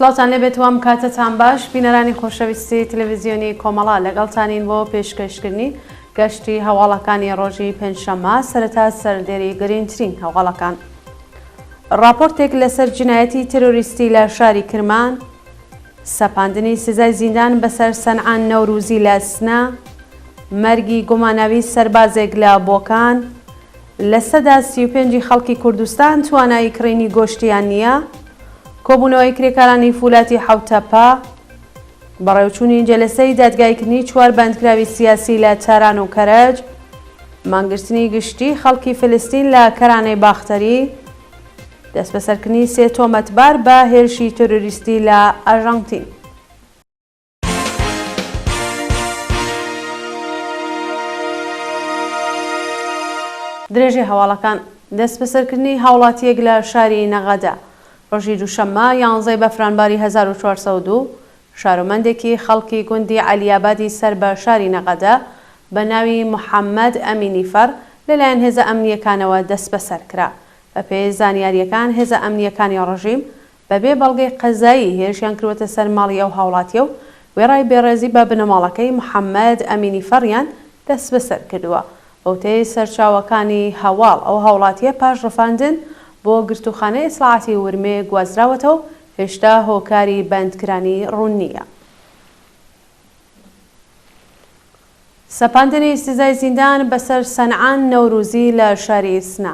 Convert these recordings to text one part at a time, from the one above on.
سڵاتان لێبێت وام کاتتان باش بینەرانی خۆشەویستی تەلەڤیزیۆنی کۆمەڵا لەگەڵتانین بۆ پێشکەشکردنی گەشتی هەواڵەکانی ڕۆژی پێنجشەممە سەرەتا سەردێری گرنگترین هەواڵەکان. راپۆرتێک لەسەر جینایەتی تێرۆریستی لە شاری کرمان، سەپاندنی سزای زیندان بەسەر سەنعان نەوروزی لە سنە، مەرگی گوماناوی سەربازێک لە بۆکان، لە سەدا 35 خەڵکی کوردستان توانایی کڕینی گۆشتیان نییە، کۆبوونەوەی کرێکارانی فولاتی حوتەپا، بەڕێوچوونی جەلسەی دادگایکردنی 4 بەندکراوی سیاسی لە تاران و کەرەج، مانگرتنی گشتی خەڵکی فلستین لە کەرانەی باختەری، دەست بەسەرکردنی 3 تۆمەتبار بە هێرشی تۆرۆریستی لە ئەرژەنتین. درێژی هەواڵەکان دەست بەسەرکردنی هاوڵاتیەک لە شاری نەغەدا ڕۆژی دووشەممە 11 بەفرانباری 1402 شارۆمەندێکی خەڵکی گوندی عەلیابادی سەر بە شاری نەغەدا بە ناوی محەممەد ئەمینیفەر لەلایەن هێزە ئەمنیەکانەوە دەست بەسەر کرا. بە پێی زانیاریەکان هێزە ئەمنیەکانی ڕژیم بەبێ بەڵگەی قەزایی هێرشیان کردوەتە سەر ماڵی ئەو هاوڵاتیە و وێڕای بێڕێزی بە بنەماڵەکەی محەممەد ئەمینیفەریان دەست بەسەر کردووە. بەوتەی سەرچاوەکانی هەواڵ ئەو هاوڵاتیە پاش ڕفاندن بۆ گرتوخانەی ئیسلاحاتی ورمێ گوازراوەتەوە و هێشتا هۆکاری بەندکرانی ڕوون نییە. سەپاندنی سزای زیندان بەسەر سەنعان نەوروزی لە شاری سنە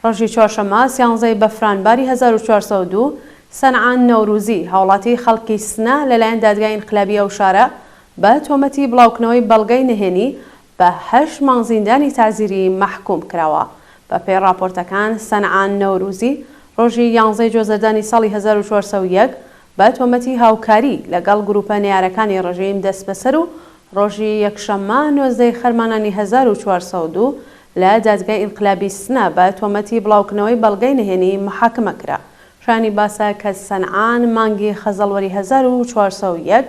ڕۆژی چوارشەممە 11 بەفرانباری 1402 سەنعان نەوروزی هاوڵاتی خەڵکی سنە لەلایەن دادگای ئینقلابی ئەو شارە بە تۆمەتی بڵاوکردنەوەی بەڵگەی نهێنی بە 8 مانگ زیندانی تازیری مەحکوم کراوە. بە پێی راپۆرتەکان سەنعان نەوروزی ڕۆژی 11 جۆزەردانی ساڵی 1401 بە تۆمەتی هاوکاری لەگەڵ گروپە نەیارەکانی ڕژیم دەست بەسەر و ڕۆژی یەکشەممە 19 خەرمانانی 1402 لە دادگای ئینقلابی سنە بە تۆمەتی بڵاوکردنەوەی بەڵگەی نهێنی محاکمە کرا. شانی باسە کە سەنعان مانگی خەزەڵوەری 1401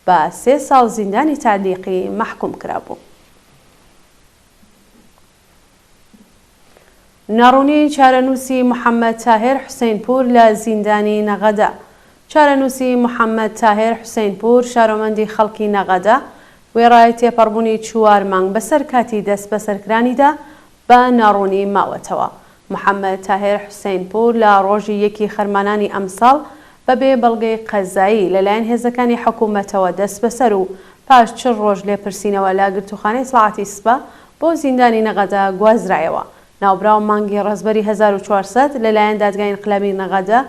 بە 3 ساڵ زیندانی تعلیقی مەحکوم کرابوو. ناڕوونی چارەنووسی محەممەد تاهێر حوسێنپور لە زیندانی نەغەدا. چارەنووسی محەممەد تاهێر حوسێنپور شارۆمەندی خەڵکی نەغەدا وێڕای تێپەڕبوونی 4 مانگ بەسەر کاتی دەست بەسەرکرانیدا بە ناڕوونی ماوەتەوە. محەممەد تاهێر حوسێنپور لە ڕۆژی 1 خەرمانانی ئەمساڵ بەبێ بەڵگەی قەزایی لەلایەن هێزەکانی حکوومەتەوە دەست بەسەر و پاش 40 ڕۆژ لێپرسینەوە لە گرتوخانەی ئیسلاحاتی سپە بۆ زیندانی نەغەدا گوازرایەوە. ناوبراو مانگی ڕزبەری 1400 لەلایەن دادگای ئینقلابی نەغەدا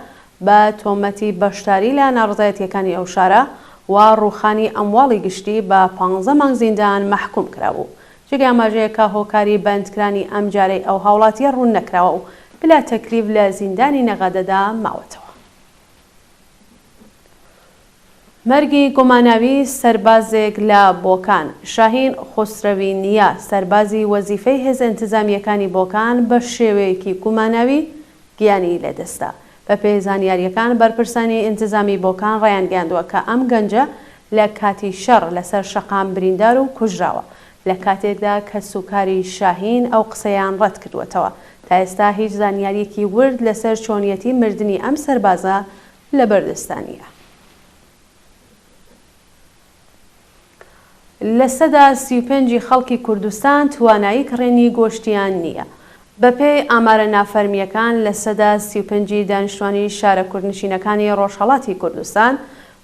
بە تۆمەتی بەشداری لە ناڕزایەتیەکانی ئەو شارە و ڕووخانی ئەمواڵی گشتی بە 15 مانگ زیندان مەحکوم کرابوو. جێگای ئاماژەیەکە هۆکاری بەندکرانی ئەم جارەی ئەو هاوڵاتیە ڕوون نەکراوە و بلا تەکلیف لە زیندانی نەغەدەدا ماوەتەوە. مەرگی گوماناوی سەربازێک لە بۆکان. شاهین خۆسرەوی نیە سەربازی وەزیفەی هێزە ئینتیزامیەکانی بۆکان بە شێوەیەکی گوماناوی گیانی لەدەستا. بە پێی زانیاریەکان بەرپرسانی ئینتیزامی بۆکان ڕایانگەاندووە کە ئەم گەنجە لە کاتی شەڕ لەسەر شەقام بریندار و کوژراوە لە کاتێکدا کە سوکاری شاهین ئەو قسەیان ڕەت کردوەتەوە. تا ئێستا هیچ زانیاریەکی ورد لەسەر چۆنیەتی مردنی ئەم سەربازە لە بەردەستانیە. لە سەدا 35 خەڵکی کوردستان توانایی کڕێنی گۆشتیان نییە. بە پێی ئامارە نافەرمیەکان لە سەدا 35 دانیشتوانی شارە کوردنشینەکانی ڕۆژهەڵاتی کوردستان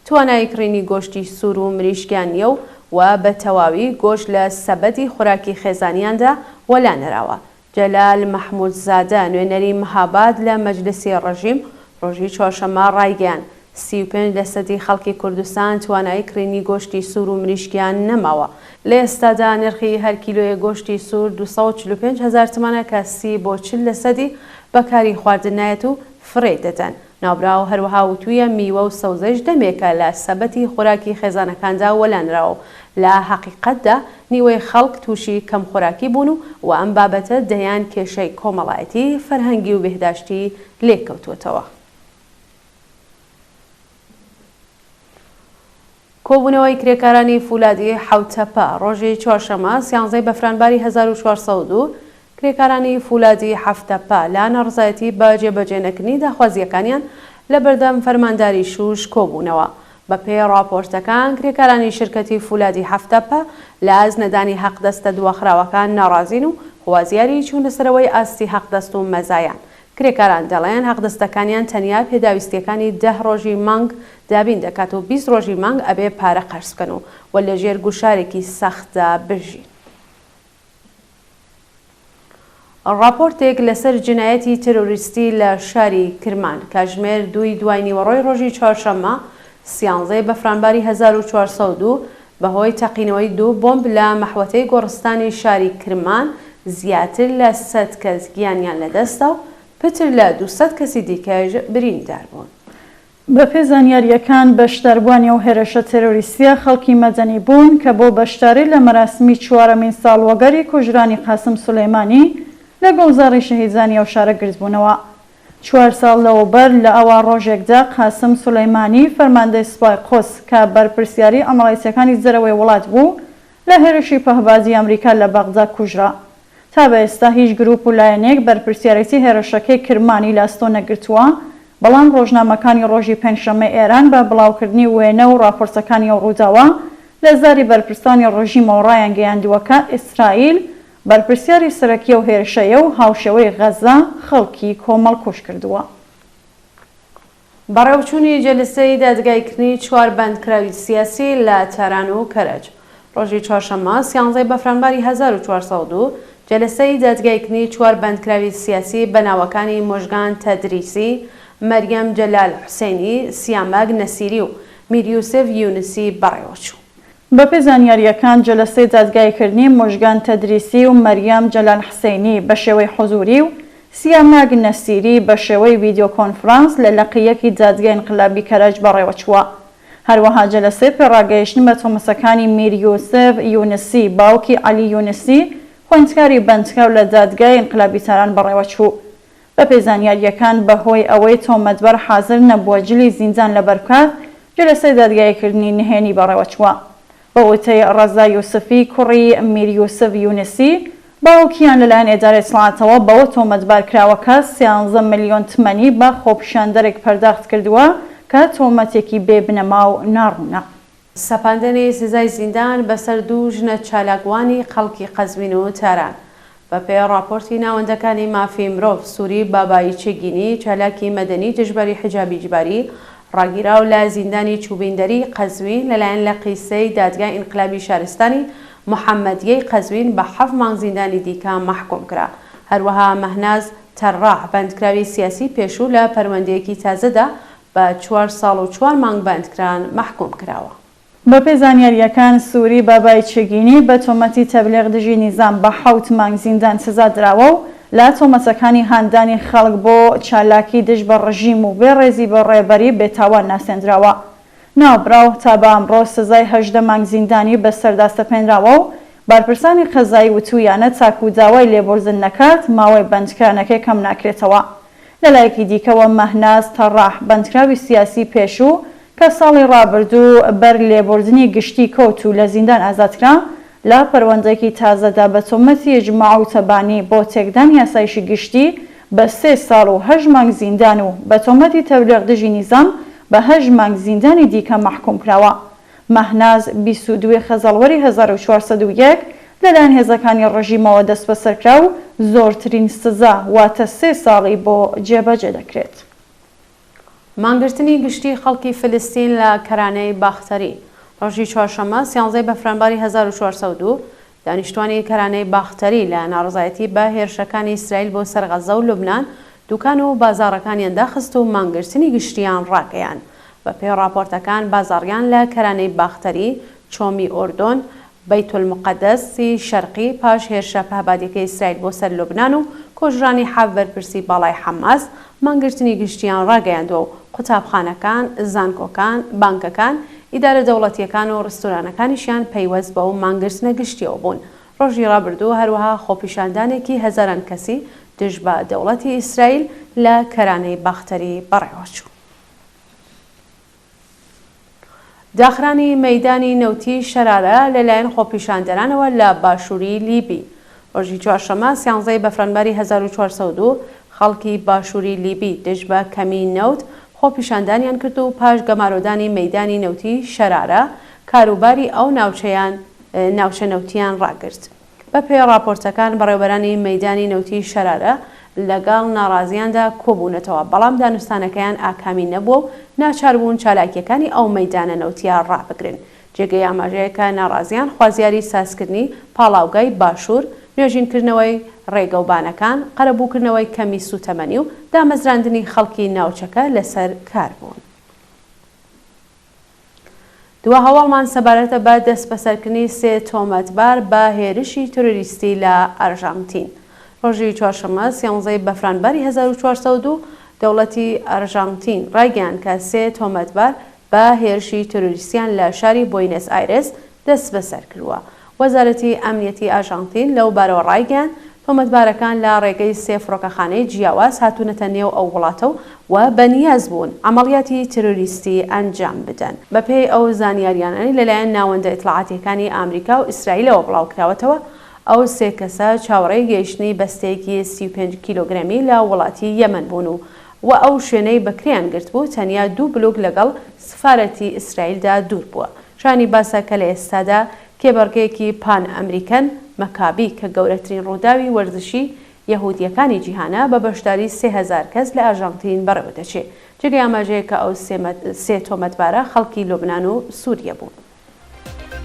توانایی کڕینی گۆشتی سوور و مریشکیان نییە و بە تەواوی گۆشت لە سەبەتی خوراکی خێزانیاندا وەلانەراوە. جەلال مەحموودزادە نوێنەری مەهاباد لە مەجلسی ڕژیم ڕۆژی چوارشەممە ڕایگەیاند 35% خەڵکی کوردستان توانایی کڕینی گۆشتی سوور و مریشکیان نەماوە. لە ئێستادا نرخی هەر کیلۆیە گۆشتی سوور 245,000 تمانە کە 30 بۆ 40% بەکاری خواردنایەت و فڕێ دەدەن. ناوبراو هەروەها وتویە میوە و سەوزەش دەمێکە لە سەبەتی خوراکی خێزانەکاندا وەلانراوە. لە حەقیقەتدا نیوەی خەڵک تووشی کەم خۆراکی بوون و ئەم بابەتە دەیان کێشەی کۆمەڵایەتی فەرهەنگی و بێهداشتی لێککەوتوەتەوە. کۆبوونەوەی کرێکارانی فولادی حوتەپا ڕۆژی چوارشەممە 11 بەفرانباری 1402 کرێکارانی فولادی حەفتەپا لا نەڕزایەتی بە جێبەجێ نەکردنی داخوازیەکانیان لە بەردەم فەرمانداری شوش کۆبوونەوە. بە پێی راپۆرتەکان کرێکارانی شرکەتی فولادی هەفتەپە لە ئازنەدانی حەقدەستە دواخراوەکان ناڕازین و خوازیاری چوونە سەرەوەی ئاستی حەقدەست و مەزایان. کرێکاران دەڵێن حەقدەستەکانیان تەنیا پێداویستیەکانی 10 ڕۆژی مانگ دابین دەکات و 20 ڕۆژی مانگ ئەبێ پارە قەرز بکەن و لەژێر گوشارێکی سەختدا بژین. راپۆرتێک لەسەر جنایەتی تەرۆریستی لە شاری کرمان کاتژمێر 2 دوای نیوەڕۆی ڕۆژی چوارشەممە 13 بەفرانباری 1402 بەهۆی تەقینەوەی 2 بۆمب لە مەحوەتەی گۆڕستانی شاری کرمان زیاتر لە 100 کەس گیانیان لەدەستە و پتر لە 200 کەسی دیکەش بریندار بوون. بە پێ زانیاریەکان بەشداربوونی و هێرشە تەرۆریستیە خەڵکی مەدەنی بوون کە بۆ بەشداری لە مەراسمی 4مین ساڵوەگەری کوژرانی قاسم سولەیمانی لە گۆزاری شەهیدزانی ئەو شارە گرتبوونەوە. 4 ساڵ لەوبەر لە ئەوە ڕۆژێکدا قاسم سولەیمانی فەرماندەی سوپای قوس کە بەرپرسیاری ئەمەڵایەتیەکانی زەرەوەی وڵات بوو لە هێرشی پەهبازی ئەمریکا لە بەغدا کوژرا. تا بە ئێستا هیچ گروپ و لایەنێک بەرپرسیارەتی هێرشەکەی کرمانی لاستۆ نەگرتووە، بەڵام ڕۆژنامەکانی ڕۆژی پێنجشەممەی ئێران بە بڵاوکردنی وێنە و راپۆرتەکانی ئەو ڕووداوە لە زاری بەرپرسانی ڕۆژیمەوە ڕایان گەیاندووەکە ئیسرائیل بەرپرسیاری سەرەکی و هێرشەیە و هاوشێوەی غەزا خەڵکی کۆمەڵ کوش کردووە. بەڕێوەچوونی جەلسەی دادگایکردنی 4 بەندکراوی سیاسی لە تەران و کەرەج ڕۆژی چوارشەممە 13 بەفرانباری 1402 جەلسەی دادگایکردنی 4 بەندکراوی سیاسی بە ناوەکانی مۆژگان تەدریسی، مەریەم جەلال حوسێنی، سیامەگ نەسیری و میریوسف یونسی بەڕێوەچوو. بە پێ زانیاریەکان جەلسەی دادگایکردنی مۆژگان تەدریسی و مەریەم جەلال حوسێنی بە شێوەی حوزوری و سیامەگ نەسیری بە شێوەی ڤیدیۆ کۆنفرانس لە لەقیەکی دادگای ئینقلابی کەرەج بەڕێوەچووە. هەروەها جەلسەی پێڕاگەیشتن بە تۆمەسەکانی میریوسف یونسی باوکی عەلی یونسی خوێندکاری بەندکراو لە دادگای ئینقلابی تەران بەڕێوەچوو. بە پێ زانیاریەکان بەهۆی ئەوەی تۆمەتبەر حازر نەبووە جلی زیندان لەبەر بکات جەلسەی دادگایکردنی نهێنی بەڕێوەچووە. بە وتەی ڕەزا یوسفی کوڕی میریوسف یونسی باوکیان لەلایەن ئێدارەی دەسەڵاتەوە بەوە تۆمەتبارکراوەکە 13 ملیۆن تمەنی بە خۆپیشاندەرێک پەرداخت کردووە کە تۆمەتێکی بێبنەما و ناڕوونە. سەپاندنی سزای زیندان بەسەر 2 ژنە چالاکوانی خەڵکی قەزوین و تاران. بە پێی راپۆرتی ناوەندەکانی مافی مرۆڤ سووری بابایی چێگینی چالاکی مەدەنی دژبەری حیجابی جباری ڕاگیراو لە زیندانی چوبیندەری قەزوین لەلایەن لە قیسەی دادگای ئینقلابی شارستانی محەممەدیەی قەزوین بە 7 مانگ زیندانی دیکە مەحکوم کرا. هەروەها مەهناز تەڕاح بەندکراوی سیاسی پێشوو لە پەروەندەیەکی تازەدا بە 4 ساڵ و 4 مانگ بەندکران مەحکوم کراوە. بە پێ زانیاریەکان سووری بابای چێگینی بە تۆمەتی تەبلیغ دژی نیزام بە 7 مانگ زیندان سزا دراوە و لە تۆمەتەکانی هاندانی خەڵک بۆ چالاکی دژ بە ڕژیم و بێڕێزی بە ڕێبەری بێتاوان ناسێنراوە. ناوبراو تا بە ئەمڕۆ سزای 18 مانگ زیندانی بەسەردا سەپێنراوە و بارپرسانی قەزایی وتویانە چاکو داوای لێبوردن نەکات ماوەی بەندکرانەکەی کەم ناکرێتەوە. لەلایەکی دیکەوە مەهناز تەڕاح بەندکراوی سیاسی پێشوو کە ساڵی ڕابردوو بەر لێبوردنی گشتی کەوت و لە زیندان ئازادکرا لە پەروەندەیەکی تازەدا بە تۆمەتی ئیجماع و تەبانی بۆ تێکدان یاسایشی گشتی بە 3 ساڵ و 8 مانگ زیندان و بە تۆمەتی تەبلیغ دژی نیزام بە 8 مانگ زیندانی دیکە مەحکوم کراوە. مەهناز 22 خەزەڵوەری 1401 لەلایەن هێزەکانی ڕژیمەوە دەست بەسەرکرا و زۆرترین سزا واتە 3 ساڵی بۆ جێبەجێ دەکرێت. مانگرتنی گشتی خەڵکی فلستین لە کەرانەی باختەری ڕۆژی چوارشەممە 13 بەفرانباری 1402 دانیشتوانی کەرانەی باختەری لە ناڕزایەتی بە هێرشەکانی ئیسرائیل بۆ سەر غەزە و لوبنان دوکان و بازاڕەکانیان داخست و مانگرتنی گشتیان ڕاگەیاند. بە پێی راپۆرتەکان بازاڕیان لە کەرانەی باختەری، چۆمی ئۆردۆن، بەیت المقەدەسی شەرقی پاش هێرشە پەهبادیەکەی ئیسرائیل بۆ سەر لوبنان و کۆژرانی حەڤ بەرپرسی باڵای حەماس مانگرتنی گشتیان ڕاگەیاندووە و قوتابخانەکان، زانکۆکان، بانکەکان، ئیدارە دەوڵەتیەکان و ڕستورانەکانیشیان پەیوەست بە و مانگرتنە گشتیەوە بوون. ڕۆژی ڕابردوو هەروەها خۆپیشاندانێکی هەزاران کەسی دژ بە دەوڵەتی ئیسرائیل لە کەرانەی باختەری بەڕێوەچوو. داخرانی مەیدانی نەوتی شەرارە لەلایەن خۆپیشاندەرانەوە لە باشووری لیبی ڕۆژی چوارشەممە 13 بەفرانباری 1402 خەڵکی باشووری لیبی دژ بە کەمی نەوت خۆپیشاندانیان کرد و پاش گەمارۆدانی مەیدانی نەوتی شەرارە کاروباری ئەو ناوچە نەوتیان ڕاگرت. بە پێی راپۆرتەکان بەڕێوەبەرانی مەیدانی نەوتی شەرارە لەگەڵ ناڕازیاندا کۆبوونەتەوە، بەڵام دانوستانەکەیان ئاکامی نەبووە و ناچاربوون چالاکیەکانی ئەو مەیدانە نەوتیە ڕابگرن. جێگەی ئاماژەیەکە ناڕازیان خوازیاری سازکردنی پاڵاوگای باشوور، نوێژینکردنەوەی ڕێگەوبانەکان، قەرەبووکردنەوەی کەمی سوتەمەنی و دامەزراندنی خەڵکی ناوچەکە لەسەر کار بوون. دووە هەواڵمان سەبارەتە بە دەست بەسەرکردنی 3 تۆمەتبار بە هێرشی تۆرۆریستی لە ئەرژانتین. ڕۆژی چوارشەممە 13 بەفرانبەری 1402 دەوڵەتی ئەرژانتین ڕایگەیاند کە 3 تۆمەتبار بە هێرشی تۆرۆریستیان لە شاری بۆینەس ئایرس دەست بەسەر کردووە. وەزارەتی ئەمنیەتی ئەرژانتین لەو بارەوە ڕایگەیاند تۆمەتبارەکان لە ڕێگەی 3 فڕۆکەخانەی جیاواز هاتوونەتە نێو ئەو وڵاتە و بەنیاز بوون ئەمەڵیاتی تۆرۆریستی ئەنجام بدەن. بەپێی ئەو زانیاریانەی لەلایەن ناوەندە ئیتلاعاتیەکانی ئامریکا و ئیسرائیلەوە بڵاوکراوەتەوە، ئەو 3 کەسە چاوەڕێی گەیشتنی بەستەیەکی 35 کیلۆگرەمی لە وڵاتی یەمەن بوون و ئەو شوێنەی بەکریان گرت بوو تەنیا 2 بلوک لەگەڵ سفارەتی ئیسرائیلدا دوور بووە. شانی باسە کە لە ئێستادا کێبەڕگەیەکی پان ئەمریکەن مەکابی کە گەورەترین ڕووداوی وەرزشی یەهودیەکانی جیهانە بە بەشداری 3000 کەس لە ئەرژانتین بەڕێوە دەچێت. جێگەی ئاماژەیە کە ئەو 3 تۆمەتبارە خەڵکی لوبنان و سووریە بوون.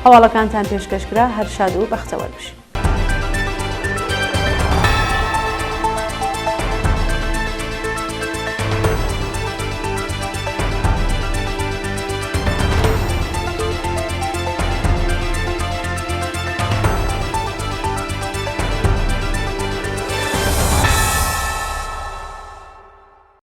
هەواڵەکانتان پێشکەشکرا، هەر شاد و بەختەوەر بشن.